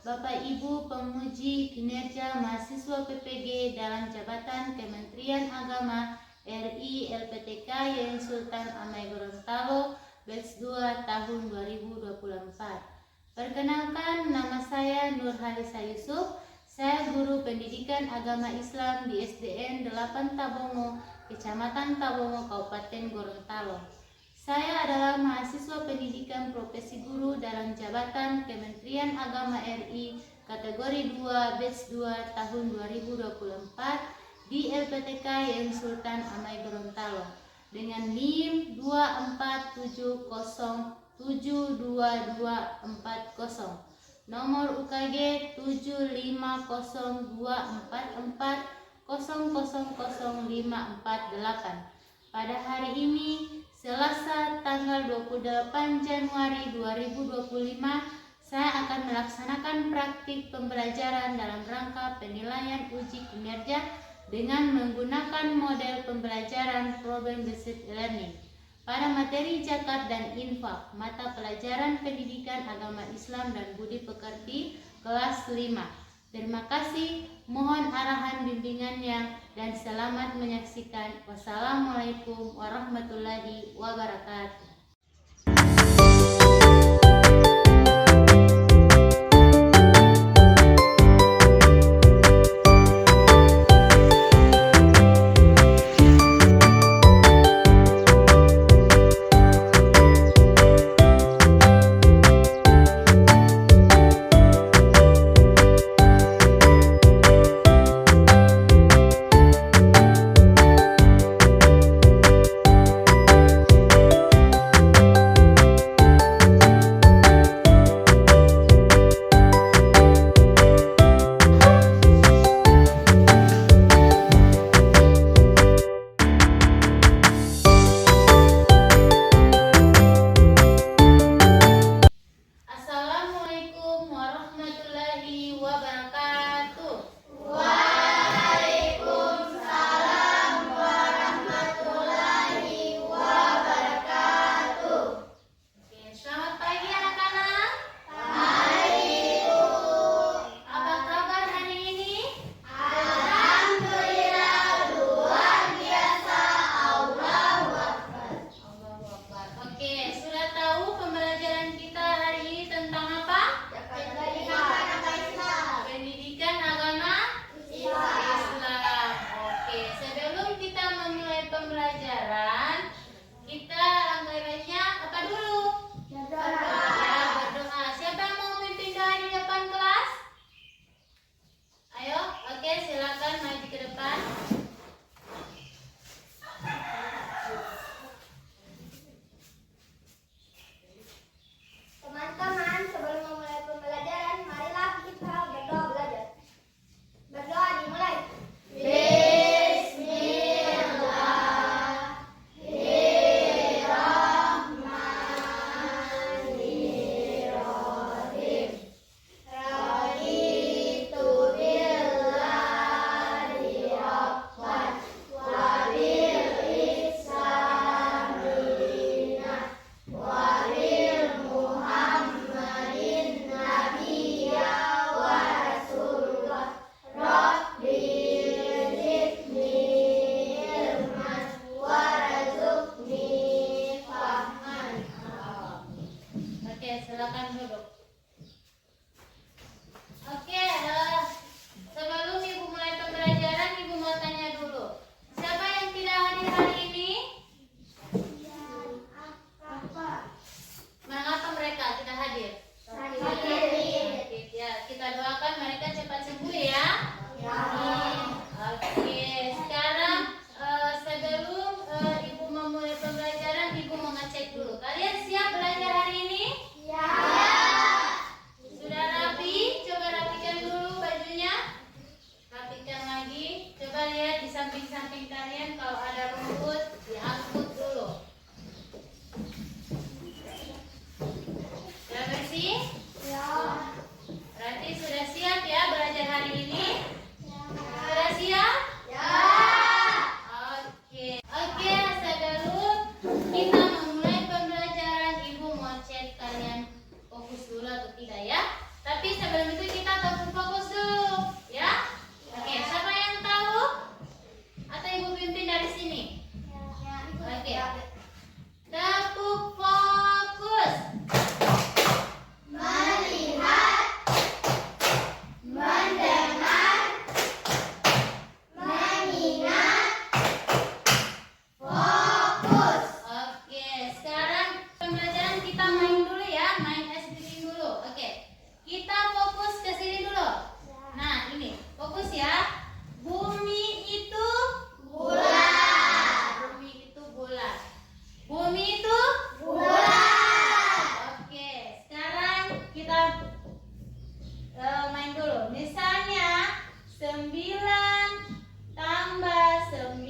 Bapak Ibu penguji kinerja mahasiswa PPG dalam jabatan Kementerian Agama RI LPTK Yayan Sultan Amai Gorontalo batch 2 tahun 2024. Perkenalkan, nama saya Nurhalisa Yusuf. Saya guru pendidikan agama Islam di SDN 8 Tabongo, Kecamatan Tabongo, Kabupaten Gorontalo. Saya adalah mahasiswa pendidikan profesi guru dalam jabatan Kementerian Agama RI kategori 2 batch 2 tahun 2024 di LPTK Yayan Sultan Amai Gorontalo dengan NIM 247072240, nomor UKG 750244000548. Pada hari ini Selasa tanggal 28 Januari 2025, saya akan melaksanakan praktik pembelajaran dalam rangka penilaian uji kinerja dengan menggunakan model pembelajaran problem based learning pada materi zakat dan infak mata pelajaran pendidikan agama Islam dan budi pekerti kelas 5. Terima kasih, mohon arahan bimbingannya dan selamat menyaksikan. Wassalamualaikum warahmatullahi wabarakatuh. Pembelajaran kita anggarannya apa dulu? Berdoa. Siapa yang mau pimpin doa di depan kelas? Ayo, oke, silakan maju ke depan. Teman-teman, sebelum memulai pembelajaran, marilah kita berdoa belajar. Berdoa dimulai. Bismillahirrahmanirrahim. 9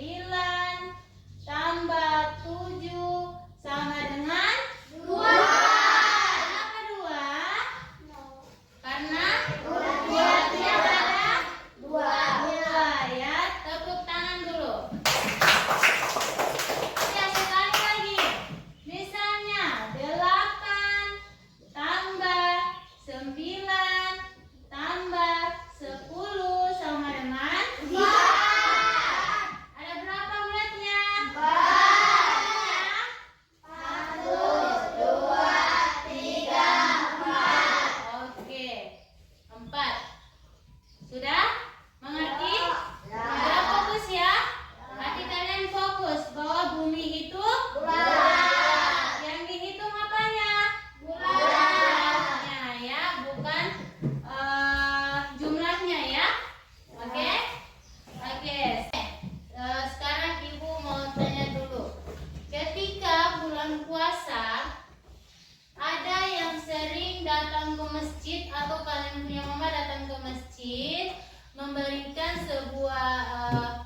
tambah 7 sama dengan 2. Kenapa 2? Karena bulatnya ada 2 ya. Tepuk tangan dulu. Ya, sekali lagi. Misalnya 8 tambah 9 tambah 10 sama dengan 2. Ada berapa bulatnya? 1, 2, 3, 4. Oke, 4. Sudah? Mengerti? Sudah fokus ya? Hati kalian fokus bahwa bumi itu bulat. Yang dihitung apanya? Bulatnya ya, bukan jumlahnya ya. Oke? Oke. Sekarang Ibu mau tanya dulu. Ketika bulan puasa, ada yang sering datang ke masjid atau kalian punya mama datang ke masjid memberikan sebuah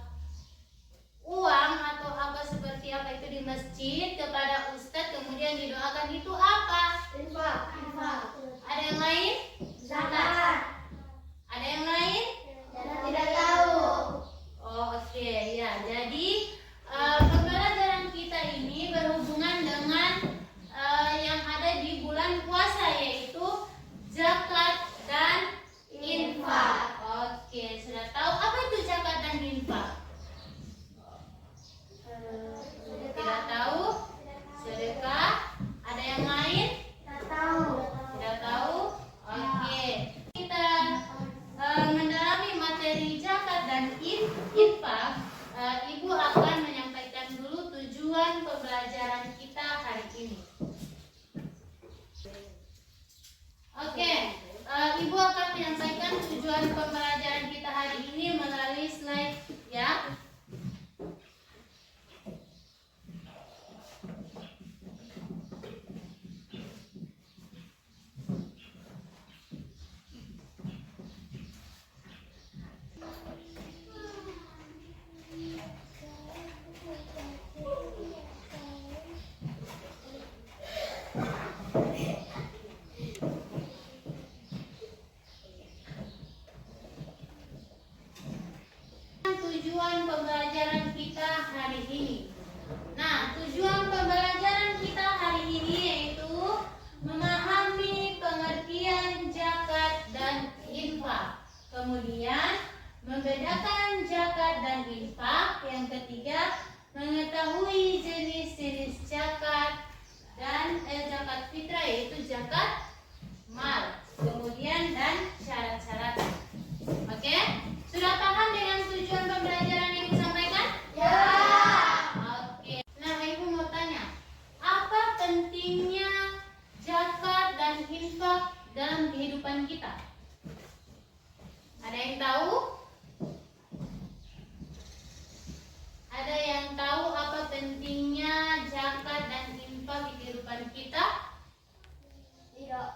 uang atau apa seperti apa itu di masjid kepada ustadz, kemudian didoakan, itu apa? Infak. Ada yang lain? Zakat. Ada yang lain? Tidak tahu. Oh, oke ya. Jadi pembelajaran kita ini berhubungan dengan yang ada di bulan puasa, yaitu zakat dan infak. Oke, sudah tahu apa itu zakat dan infak? Tidak tahu? Sedekah? Ada yang lain? Tidak tahu. Tidak tahu? Oke. Kita mendalami materi zakat dan infak. Ibu akan menyampaikan dulu tujuan pembelajaran kita hari ini. Oke, Ibu akan menyampaikan tujuan pembelajaran kita hari ini melalui slide ya. Tujuan pembelajaran kita hari ini. Nah, tujuan pembelajaran kita hari ini yaitu memahami pengertian zakat dan infak. Kemudian membedakan zakat dan infak. Yang ketiga, mengetahui jenis-jenis zakat dan zakat fitrah, yaitu zakat mal. Kemudian dan syarat-syaratnya. Oke? Sudah paham dengan tujuan pembelajaran yang disampaikan? Ya. Oke. Nah, Ibu mau tanya, apa pentingnya zakat dan infak dalam kehidupan kita? Ada yang tahu? Ada yang tahu apa pentingnya zakat dan infak di kehidupan kita? Tidak.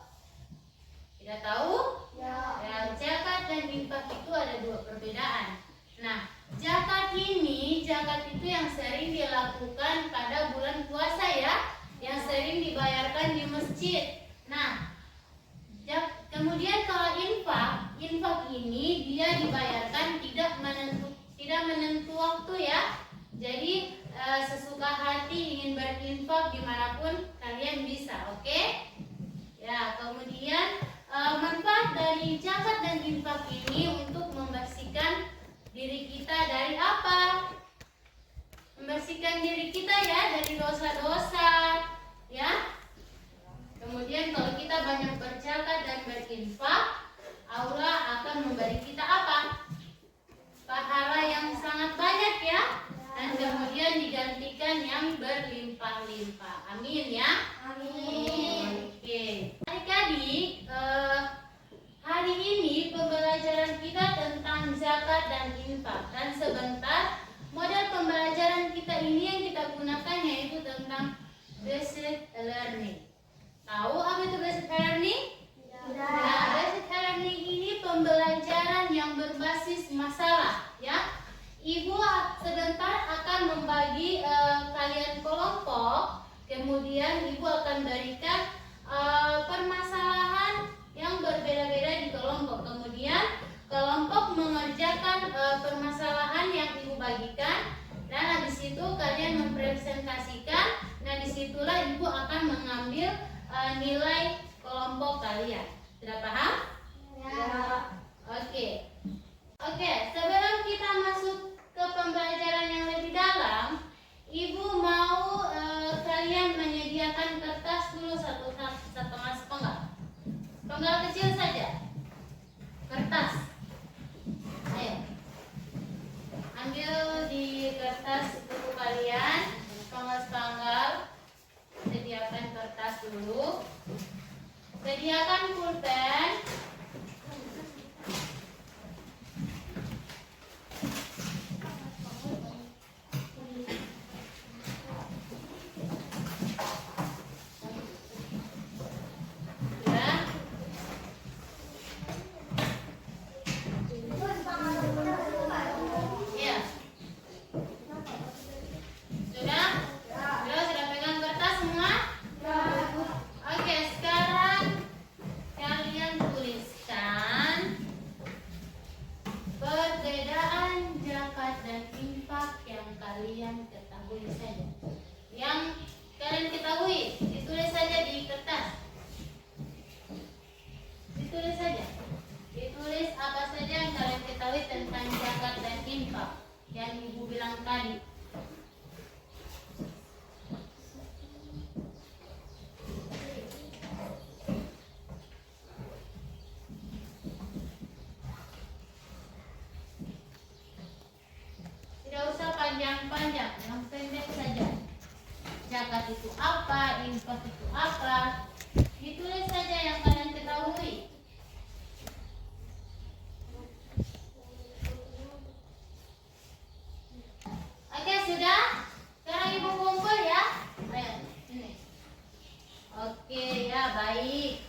Tidak tahu? Ya. Ya, zakat dan infak itu ada dua perbedaan. Nah, zakat itu yang sering dilakukan pada bulan puasa ya, yang sering dibayarkan di masjid. Nah, kemudian kalau infak ini dia dibayarkan tidak menentu waktu ya. Jadi sesuka hati ingin berinfak dimanapun kalian bisa, oke? Ya, kemudian manfaat dari zakat dan infak ini untuk membersihkan diri kita dari apa? Membersihkan diri kita ya dari dosa-dosa, ya. Kemudian kalau kita banyak berzakat dan berinfak, Allah akan memberi kita apa? Pahala yang sangat banyak ya. Dan kemudian digantikan yang berlimpah-limpah. Amin ya. Amin. Oke. Adik-adik, hari ini pembelajaran kita tentang zakat dan infak. Dan sebentar, model pembelajaran kita ini yang kita gunakan yaitu tentang basic learning. Tahu apa itu basic learning? Nah, basic learning ini pembelajaran yang berbasis masalah, ya. Ibu sebentar bagi kalian kelompok, kemudian ibu akan berikan permasalahan yang berbeda-beda di kelompok. Kemudian kelompok mengerjakan permasalahan yang ibu bagikan, dan habis itu kalian mempresentasikan. Nah, disitulah ibu akan mengambil nilai kelompok kalian. Sudah paham? Ya. Oke. Sebelum kita masuk ke pembelajaran yang lebih dalam, ibu mau kalian menyediakan kertas dulu satu setengah sepenggal. Penggal kecil saja. Kertas. Ayo. Ambil di kertas buku kalian, sepenggal-sepenggal. Sediakan kertas dulu. Sediakan pulpen. Yang ibu bilang tadi. Tidak usah panjang-panjang, yang pendek saja. Zakat itu apa, infak itu apa, ditulis saja yang kalian ketahui. Oke, sudah? Sekarang ibu kumpul ya. Ayo, sini. Oke, ya baik.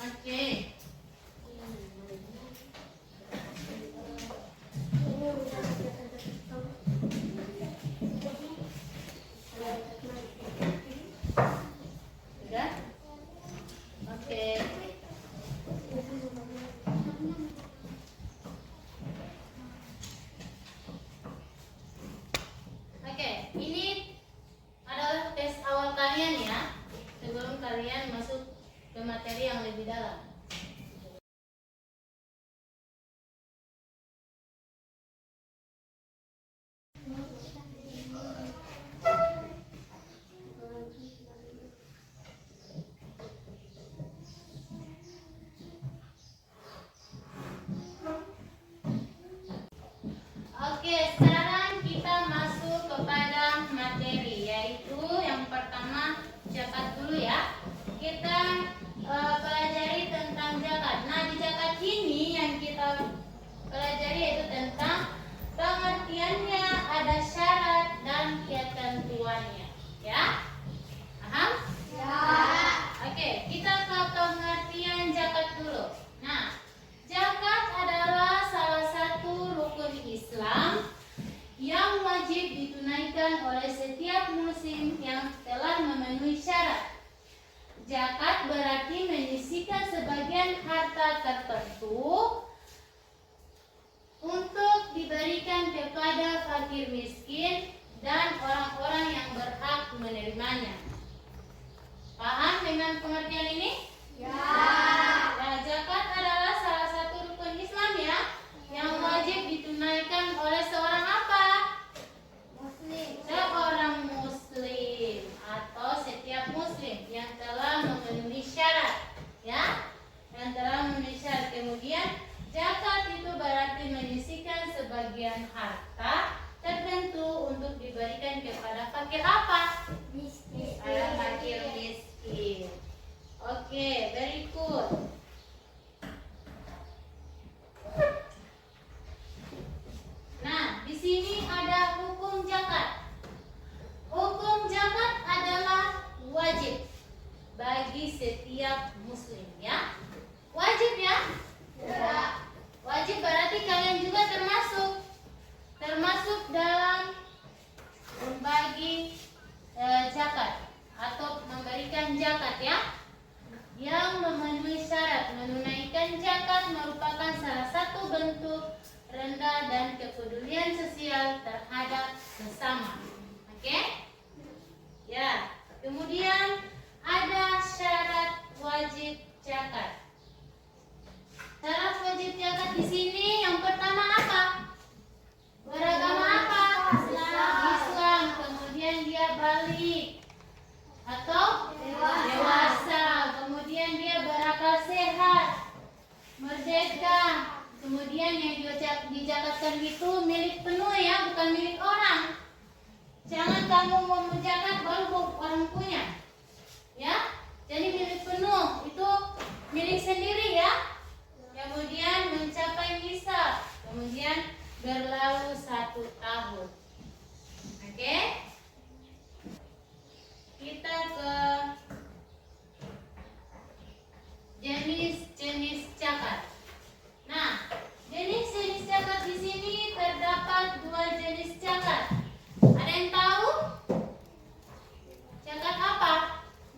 Oke. Sudah? Oke. Ini adalah tes awal kalian ya, sebelum kalian masuk ke materi yang lebih dalam. Oke, sekarang kita masuk kepada materi, yaitu yang pertama zakat dulu ya. Kita pelajari tentang zakat. Nah, di zakat ini yang kita pelajari yaitu tentang pengertiannya, ada syarat dan ketentuannya. Ya? Paham? Ya. Oke, kita ke pengertian zakat dulu. Nah, zakat adalah salah satu rukun Islam yang wajib ditunaikan oleh setiap muslim yang telah memenuhi syarat. Zakat berarti menyisihkan sebagian harta tertentu untuk diberikan kepada fakir miskin dan orang-orang yang berhak menerimanya. Paham dengan pengertian ini? Ya. Nah, zakat adalah salah satu rukun Islam ya, yang wajib ditunaikan oleh seorang apa? Muslim. Seorang muslim atau setiap muslim yang telah memenuhi syarat, ya, yang telah memenuhi syarat. Kemudian zakat itu berarti menyisihkan sebagian harta tertentu untuk diberikan kepada fakir apa? Miskin. Fakir miskin. Oke, berikut. Nah, di sini ada hukum zakat. Hukum zakat adalah wajib bagi setiap muslim ya. Wajib ya? Ya. Wajib berarti kalian juga termasuk zakat atau memberikan zakat ya. Yang memenuhi syarat menunaikan zakat merupakan salah satu bentuk rendah dan kepedulian sosial terhadap sesama. Oke? Ya. Kemudian ada syarat wajib zakat. Syarat wajib zakat di sini yang pertama apa? Beragama apa? Islam. Kemudian dia balik atau dewasa. Kemudian dia berakal sehat, merdeka. Kemudian yang dizakatkan itu milik penuh ya, bukan milik orang. Jangan kamu mau menzakat baru orang punya, ya. Jadi milik penuh itu milik sendiri ya. Kemudian mencapai nisab. Kemudian berlalu 1 tahun. Oke? Kita ke jenis-jenis zakat. Nah, jenis-jenis zakat di sini terdapat 2 jenis zakat. Ada yang tahu? Zakat apa?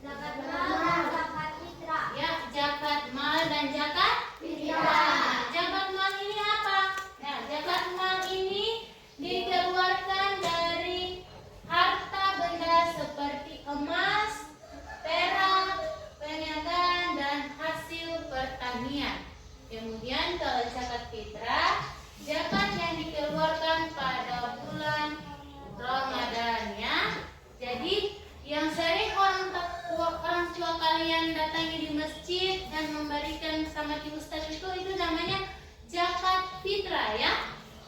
Zakat mal, zakat fitrah. Ya, zakat mal dan zakat fitrah. Zakat mal ini apa? Ya, zakat mal ini dikeluarkan dari harta benda seperti emas, perak, perniagaan dan hasil pertanian. Kemudian kalau zakat fitrah, zakat yang dikeluarkan pada bulan Ramadan ya. Jadi yang sering orang tua kalian datangi di masjid dan memberikan sama di ustaz itu namanya zakat fitrah ya.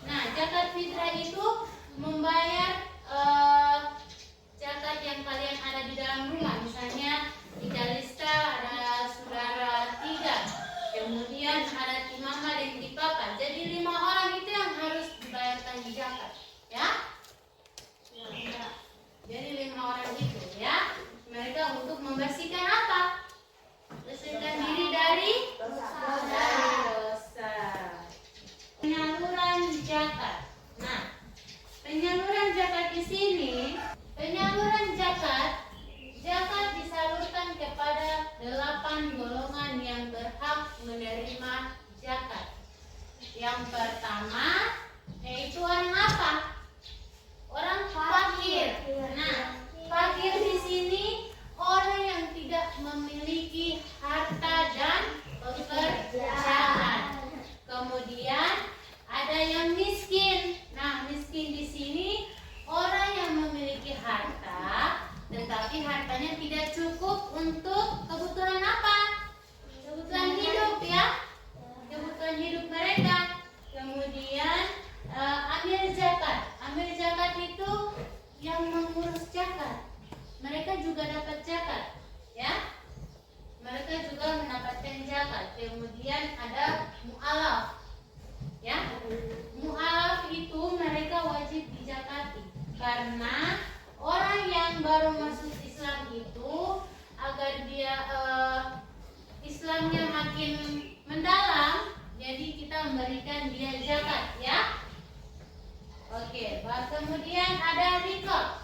Nah, zakat fitrah itu membayar zakat yang kalian ada di dalam rumah. Misalnya di Kalista ada saudara 3. Kemudian ada di mama dan di papa. Jadi 5 orang itu yang harus dibayarkan di zakat, ya. Jadi 5 orang itu, ya. Mereka untuk membersihkan apa? Bersihkan diri dari dosa. Penyaluran zakat. Nah, penyaluran zakat di sini, penyaluran zakat disalurkan kepada 8 golongan yang berhak menerima zakat. Yang pertama yaitu orang apa? Orang fakir. Nah, fakir di sini orang yang tidak memiliki harta dan pekerjaan. Kemudian ada yang miskin. Nah, miskin di sini orang yang memiliki harta tetapi hartanya tidak cukup untuk kebutuhan apa? Kebutuhan hidup ya. Kebutuhan hidup mereka. Kemudian amil zakat. Amil zakat itu yang mengurus zakat. Mereka juga dapat zakat, ya. Mereka juga mendapatkan zakat. Kemudian ada mu'alaf. Ya. Mu'alaf itu mereka wajib dizakati karena orang yang baru masuk Islam itu agar dia Islamnya makin mendalam, jadi kita memberikan dia zakat, ya. Oke, kemudian ada riqab,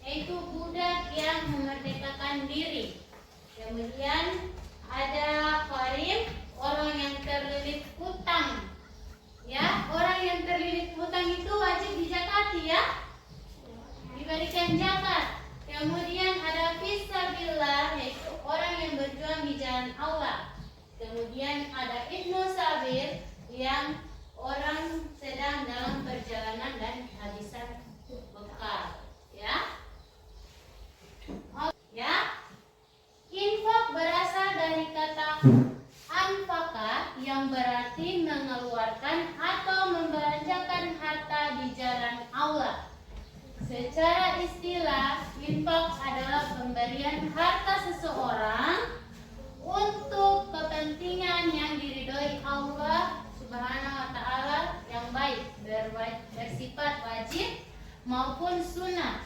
yaitu budak yang memerdekakan diri. Kemudian ada gharim, orang yang terlilit hutang. Ya, orang yang terlilit hutang itu wajib dizakati, ya. Diberikan zakat. Kemudian ada fisabilillah, yaitu orang yang berjuang di jalan Allah. Kemudian ada ibnu sabil, yang orang sedang dalam perjalanan dan kehabisan bekal, ya. Ya. Infak berasal dari kata anfaka yang berarti mengeluarkan atau membelanjakan harta di jalan Allah. Secara istilah, infak adalah pemberian harta seseorang untuk kepentingan yang diridhoi Allah Subhanahu wa Ta'ala yang baik, bersifat wajib maupun sunnah.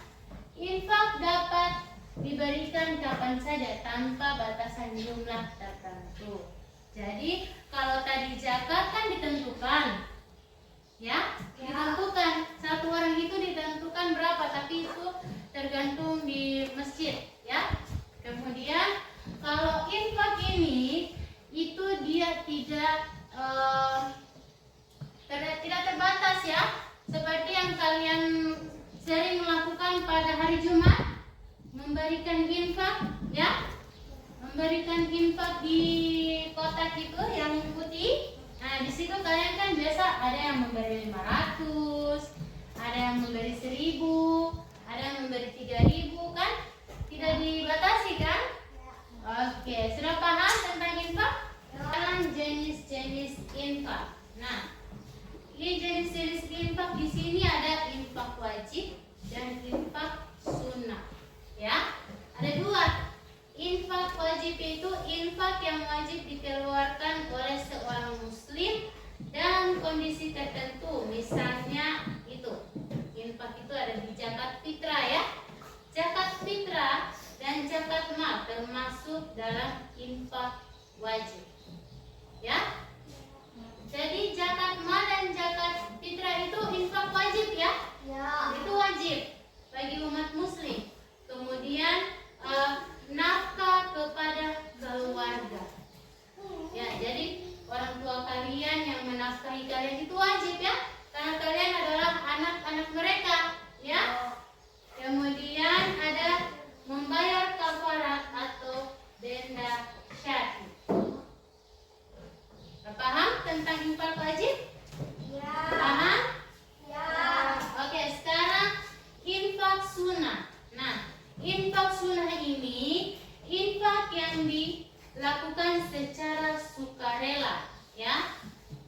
Infak dapat diberikan kapan saja tanpa batasan jumlah tertentu. Jadi, kalau tadi zakat kan ditentukan. Ya, ditentukan. Satu orang itu ditentukan berapa, tapi itu tergantung di masjid. terbatas ya, seperti yang kalian sering melakukan pada hari Jumat, memberikan infak ya, memberikan infak di kotak itu yang putih. Nah, di situ kalian kan biasa ada yang memberi 500, ada yang memberi 1000, ada yang memberi 3000 kan? Tidak dibatasi kan? Oke, sudah paham tentang infak? Sekarang jenis-jenis infak. Nah, ini jenis-jenis infak di sini ada infak wajib dan infak sunnah. Ya, ada dua. Infak wajib itu infak yang wajib dikeluarkan oleh seorang muslim dalam kondisi tertentu. Misalnya itu, infak itu ada di zakat fitrah ya. Zakat fitrah dan zakat mal termasuk dalam infak wajib. Ya. Jadi zakat mal dan zakat fitrah itu infak wajib ya. Itu wajib bagi umat muslim. Kemudian nafkah kepada keluarga. Ya, jadi orang tua kalian yang menafkahi kalian itu wajib ya, karena kalian adalah anak-anak mereka, ya. Kemudian ada membayar kafarat atau denda syar'i. Paham tentang infak wajib? Ya. Paham? Ya. Oke, sekarang infak sunnah. Nah, infak sunnah ini infak yang dilakukan secara sukarela, ya,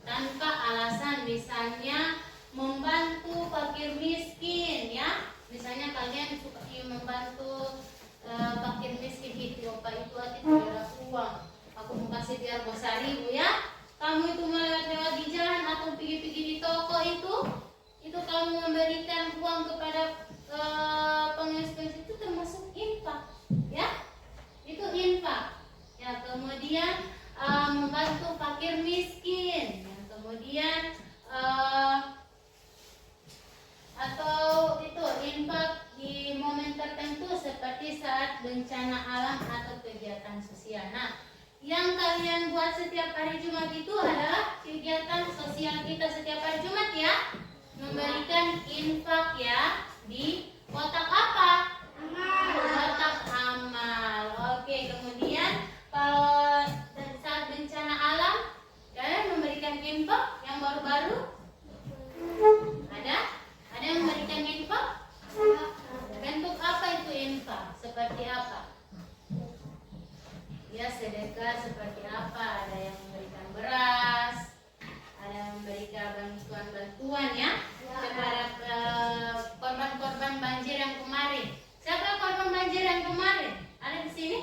tanpa alasan. Misalnya membantu fakir miskin, ya. Misalnya kalian suka membantu fakir miskin itu, apa itu tidak ada uang. Aku mau kasih biar bos 1000 ya. Kamu itu melewat-lewat di jalan atau pergi-pergi di toko itu kamu memberikan uang kepada pengemis itu termasuk infak, ya. Itu infak. Ya, kemudian membantu fakir miskin. Ya, kemudian atau itu infak di momen tertentu seperti saat bencana alam atau kegiatan sosial. Nah, yang kalian buat setiap hari Jumat itu adalah kegiatan sosial kita setiap hari Jumat ya. Memberikan infak ya di kotak apa? Amal. Kotak amal. Oke, kemudian kalau saat bencana alam kalian memberikan infak yang baru-baru? Ada? Ada yang memberikan infak? Bentuk apa itu infak? Seperti apa? Ya, sedekah seperti apa? Ada yang memberikan beras, ada yang memberikan bantuan ya kepada korban-korban banjir yang kemarin. Siapa korban banjir yang kemarin? Ada di sini?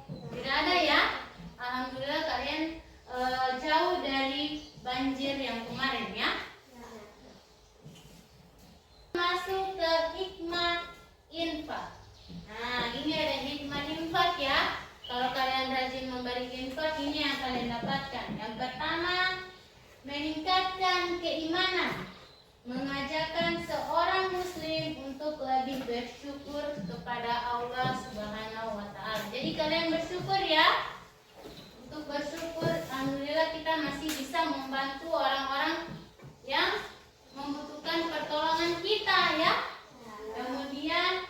Tidak ada ya? Alhamdulillah kalian jauh dari banjir yang kemarin ya. Masuk ke hikmah infak. Nah, ini ada hikmah infak ya. Kalau kalian rajin memberi infak, ini yang kalian dapatkan. Yang pertama, meningkatkan keimanan, mengajarkan seorang muslim untuk lebih bersyukur kepada Allah Subhanahu wa Ta'ala. Jadi kalian bersyukur ya. Untuk bersyukur, alhamdulillah kita masih bisa membantu orang-orang yang membutuhkan pertolongan kita ya. Kemudian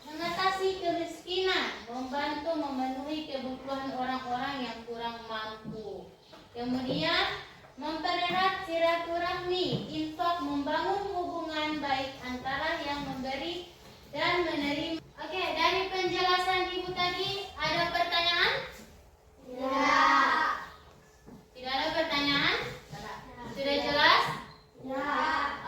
mengatasi kemiskinan, membantu memenuhi kebutuhan orang-orang yang kurang mampu. Kemudian mempererat silaturahmi, infak membangun hubungan baik antara yang memberi dan menerima. Oke, dari penjelasan Ibu tadi ada pertanyaan? Ya. Tidak ada pertanyaan? Sudah jelas? Ya.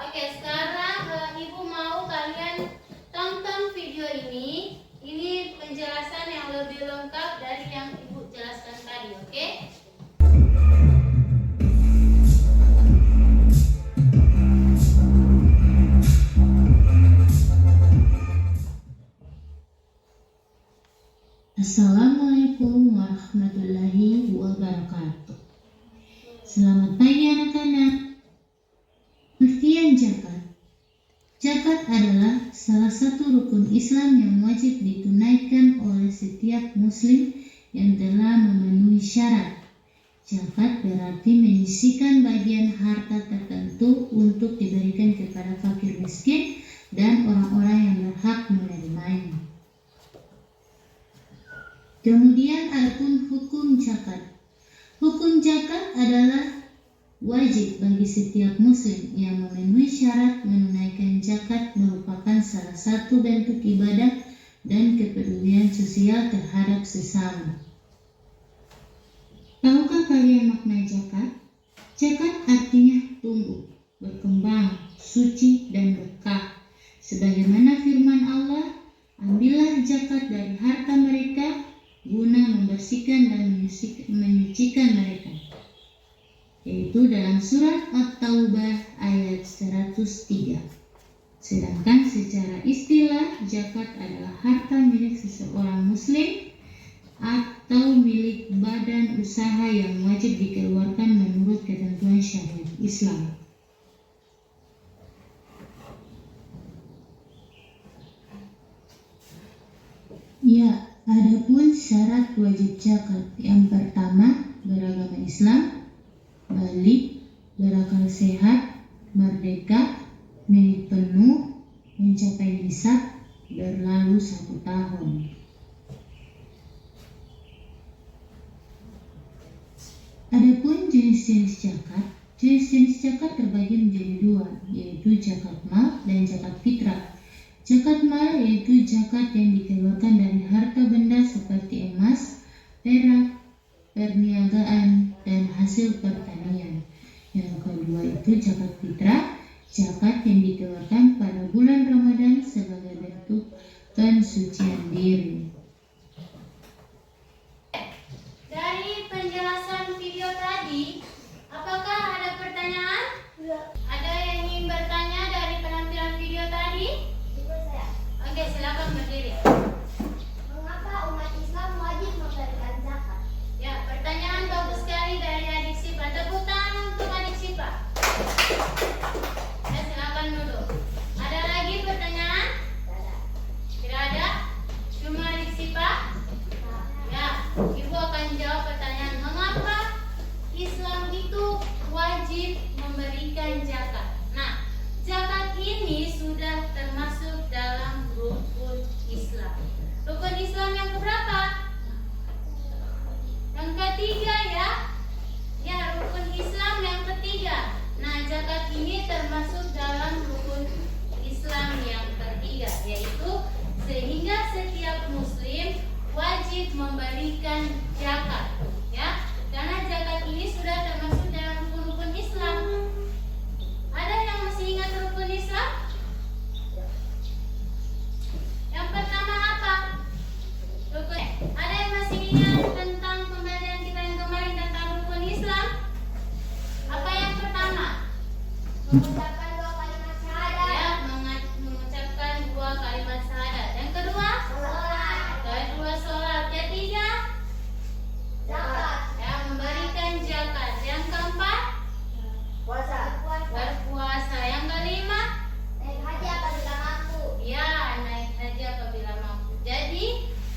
Oke, sekarang Ibu mau kalian tonton video ini. Ini penjelasan yang lebih lengkap dari yang Ibu jelaskan tadi, oke? Assalamualaikum warahmatullahi wabarakatuh. Selamat pagi anak-anak. Pengertian zakat. Zakat adalah salah satu rukun Islam yang wajib ditunaikan oleh setiap muslim yang telah memenuhi syarat. Zakat berarti menyisihkan bagian harta tertentu wajib bagi setiap muslim yang memenuhi syarat menunaikan zakat merupakan salah satu bentuk ibadah dan kepedulian sosial terhadap sesama. Tahukah kalian makna zakat? Zakat artinya tumbuh, berkembang, suci, dan berkah. Sebagaimana firman Allah, ambillah zakat dari harta mereka guna membersihkan dan menyucikan mereka. Yaitu dalam surat At-Taubah ayat 103. Sedangkan secara istilah zakat adalah harta milik seseorang muslim atau milik badan usaha yang wajib dikeluarkan menurut ketentuan syariat Islam. Ya, adapun syarat wajib zakat yang pertama, beragama Islam, balik, berakal sehat, merdeka, milik penuh, mencapai nisab, berlalu 1 tahun. Adapun jenis-jenis zakat terbagi menjadi 2, yaitu zakat mal dan zakat fitrah. Zakat mal yaitu zakat yang dikeluarkan dari harta benda seperti emas, perak, perniagaan, dan hasil pertanian. Yang kedua itu zakat fitrah, zakat yang dikeluarkan pada bulan Ramadan sebagai bentuk pensucian diri. Dari penjelasan video tadi, apakah ada pertanyaan? Ada yang ingin bertanya dari penampilan video tadi? Oke, silakan berdiri. Mengapa umat Islam wajib memberikan zakat? Ya, pertanyaan bagus sekali dari adik Sipa. Tepuk tangan untuk adik Sipa. Ya, silakan duduk. Ada lagi pertanyaan? Tidak ada? Cuma adik Sipa? Ya, Ibu akan jawab pertanyaan. Mengapa Islam itu wajib memberikan zakat? Nah, zakat ini sudah termasuk dalam rukun Islam. Rukun Islam yang keberapa? Yang ketiga ya. Ya, rukun Islam yang ketiga. Nah, zakat ini termasuk dalam rukun Islam yang ketiga, yaitu sehingga setiap muslim wajib memberikan zakat. Ya, karena zakat ini sudah termasuk dalam rukun-rukun Islam. Ada yang masih ingat rukun Islam? Yang pertama apa? Rukun. Ada yang masih ingat tentang pembelajaran kita yang kemarin tentang rukun Islam? Apa yang pertama? Mengucapkan 2 kalimat syahadat. Ya, mengucapkan 2 kalimat syahadat. Yang kedua? Sholat. Kedua sholat. Ketiga? Zakat. Ya, memberikan zakat. Yang keempat? Puasa. Berpuasa. Yang kelima? Naik haji apabila mampu. Ya, naik haji apabila mampu. Jadi,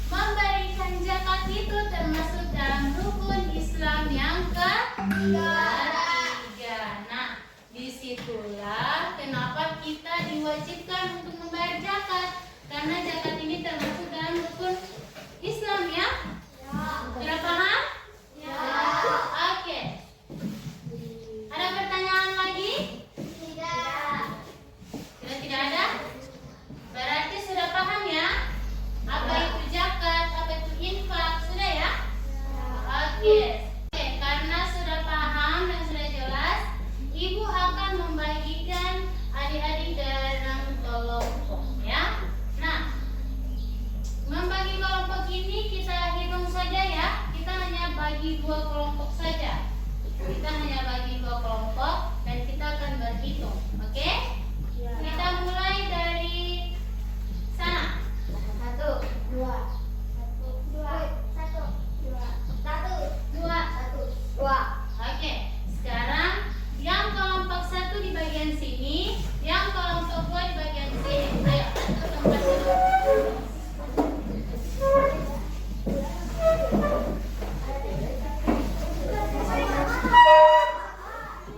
memberikan zakat itu termasuk dalam rukun Islam yang ketiga. Nah, disitulah kenapa kita diwajibkan untuk membayar zakat. Karena zakat ini termasuk dalam rukun Islam ya. Sudah paham? Ya. Oke. Ada pertanyaan lagi? Tidak. Sudah tidak ada? Berarti sudah paham ya? Apa itu zakat, apa itu infak, sudah ya? Oke. Oke, karena sudah paham dan sudah jelas, Ibu akan membagikan adik-adik dalam kelompok ya. Nah, membagi kelompok ini kita hitung saja ya. Kita hanya bagi 2 kelompok saja. Kita hanya bagi 2 kelompok dan kita akan berhitung. Oke? Kita mulai dari sana. 1, 2, 1, 2, 1, 2, 1, 2. Oke, sekarang yang kelompok 1 di bagian sini, yang kelompok 2 di bagian sini. Ayo, atur tempat duduk.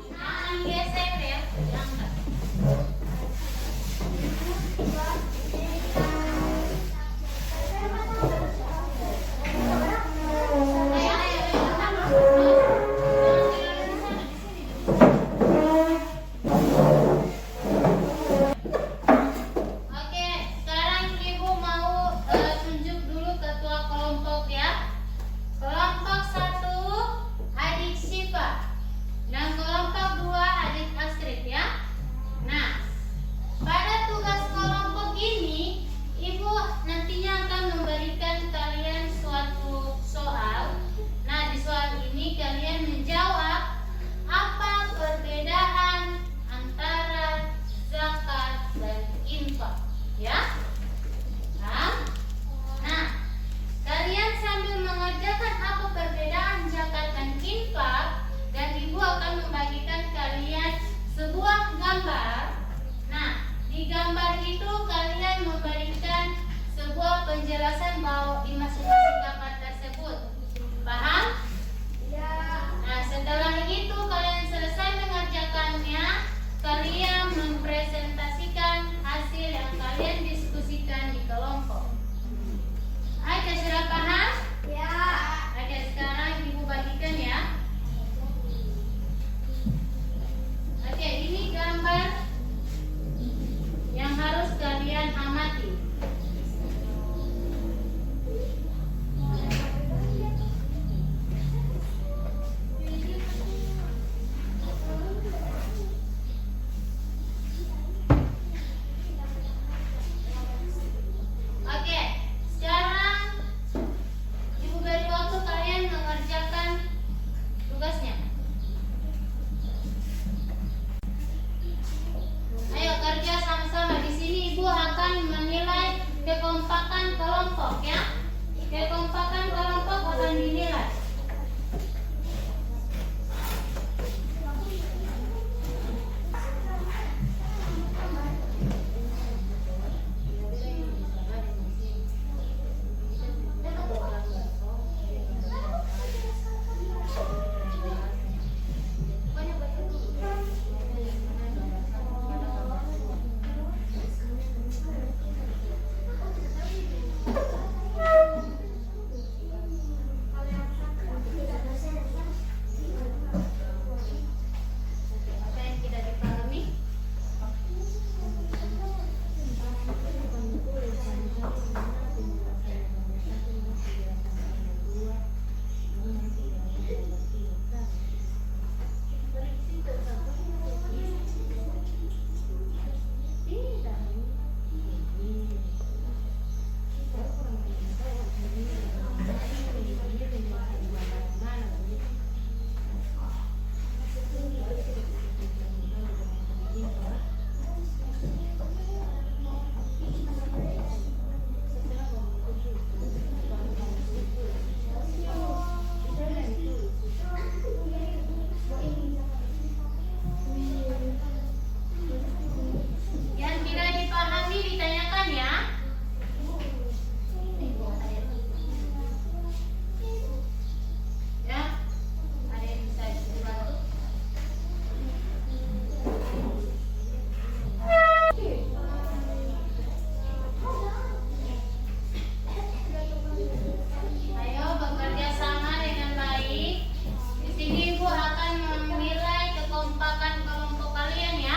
Jangan geser ya. penjelasan bahwa di masing-masing gambar tersebut. Paham? Ya. Nah, setelah itu kalian selesai mengerjakannya, kalian mempresentasikan hasil yang kalian diskusikan di kelompok. Oke, sudah paham? Ya. Oke, sekarang ibu bagikan ya. Oke, ini gambar yang harus kalian amati. Oke, sekarang ibu beri waktu kalian mengerjakan tugasnya. Ayo kerja sama-sama. Di sini ibu akan menilai kekompakan kelompok ya. Kekompakan kelompok akan dinilai. Apa yang tidak dipahami? Yang tidak dipahami ditanyakan ya. Ya, ada yang bisa dibantu? Ayo bekerja sama dengan baik. Di sini ibu akan menilai kekompakan kelompok kalian ya.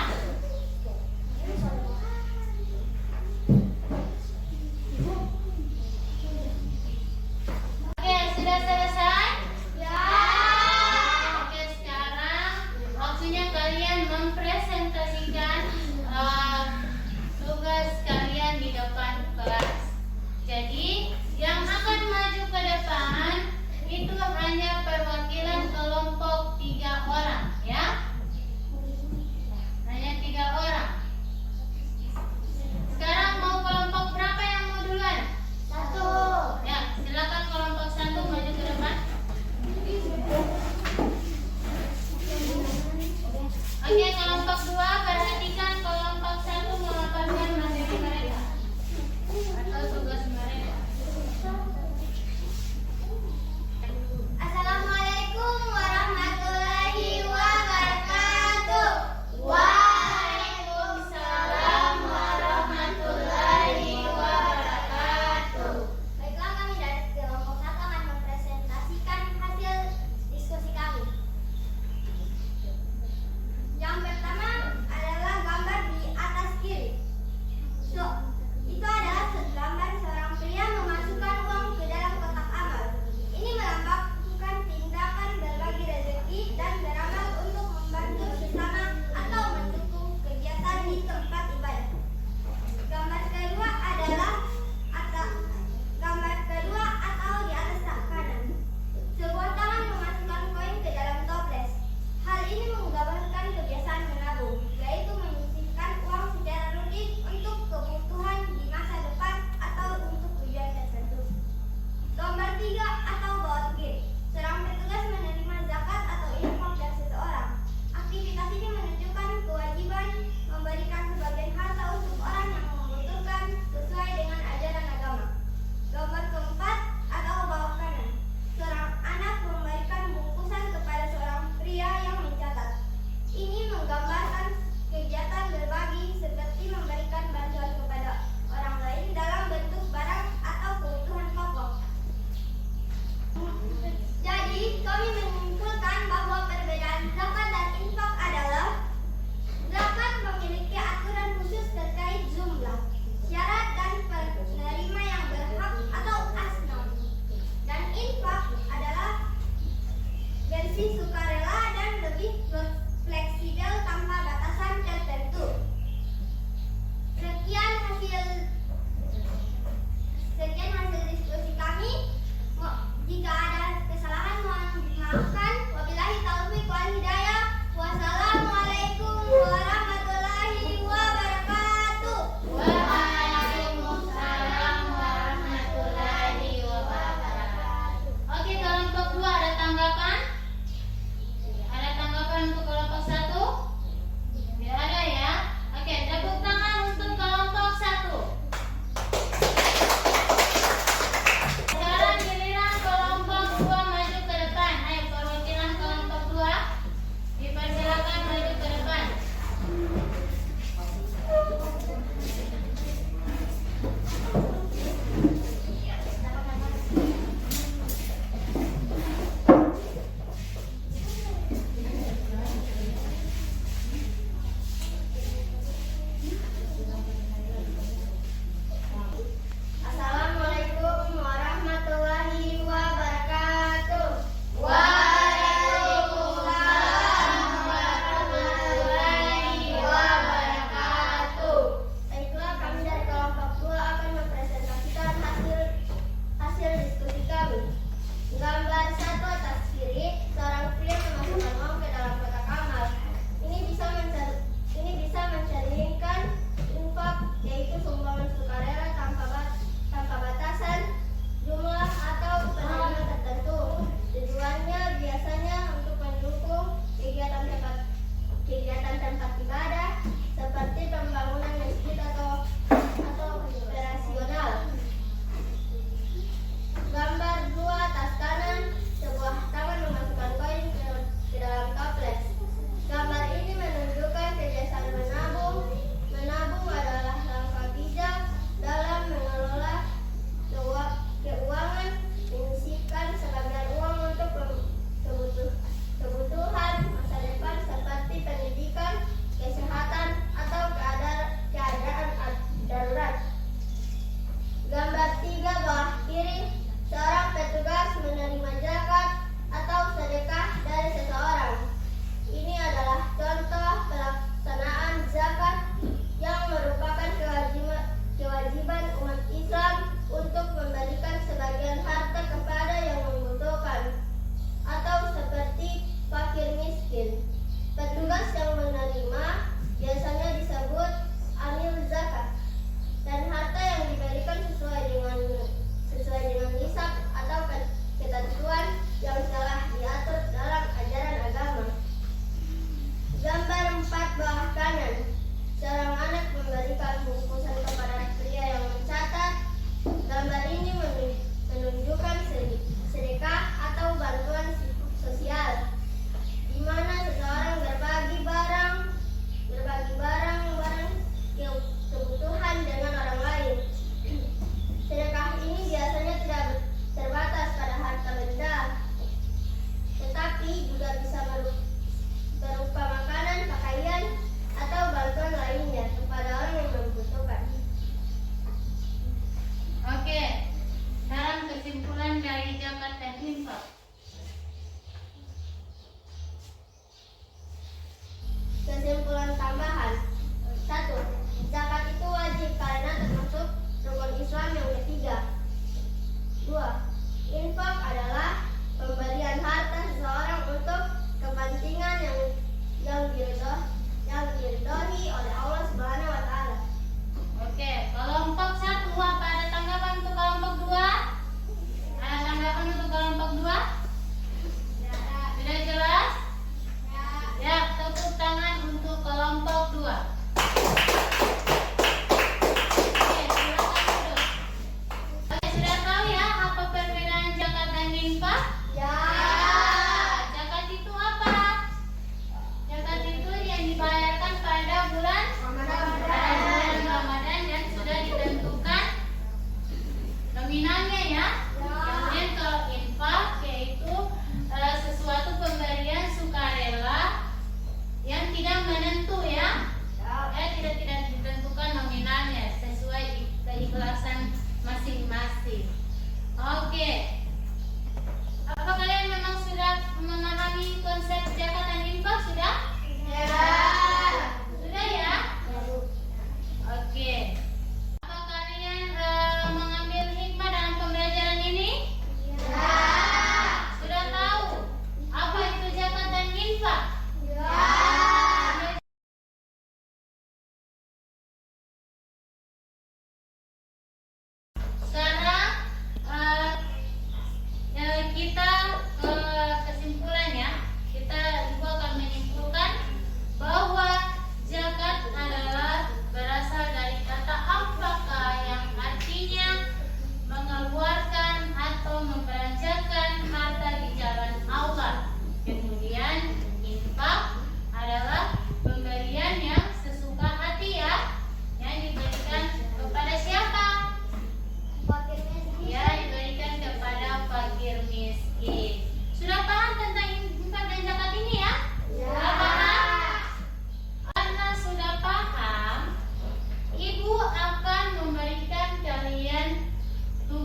Oke, sudah selesai? Ya. Oke, sekarang waktunya kalian mempresentasikan tugas kalian di depan kelas. Jadi, yang akan maju ke depan itu hanya perwakilan kelompok 3 orang, ya. Hanya 3 orang. Sekarang mau kelompok berapa yang mau duluan? 1. Ya, silakan kelompok 1 maju ke depan. Oke, kelompok 2 perhatikan kelompok 1 melaporkan materi mereka atau tugas mereka. Assalamualaikum warahmatullahi wabarakatuh. Waalaikumsalam warahmatullahi wabarakatuh. Baiklah, kami dari kelompok 1 akan mempresentasikan hasil diskusi kami. Yang pertama adalah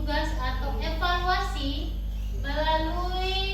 tugas atau evaluasi melalui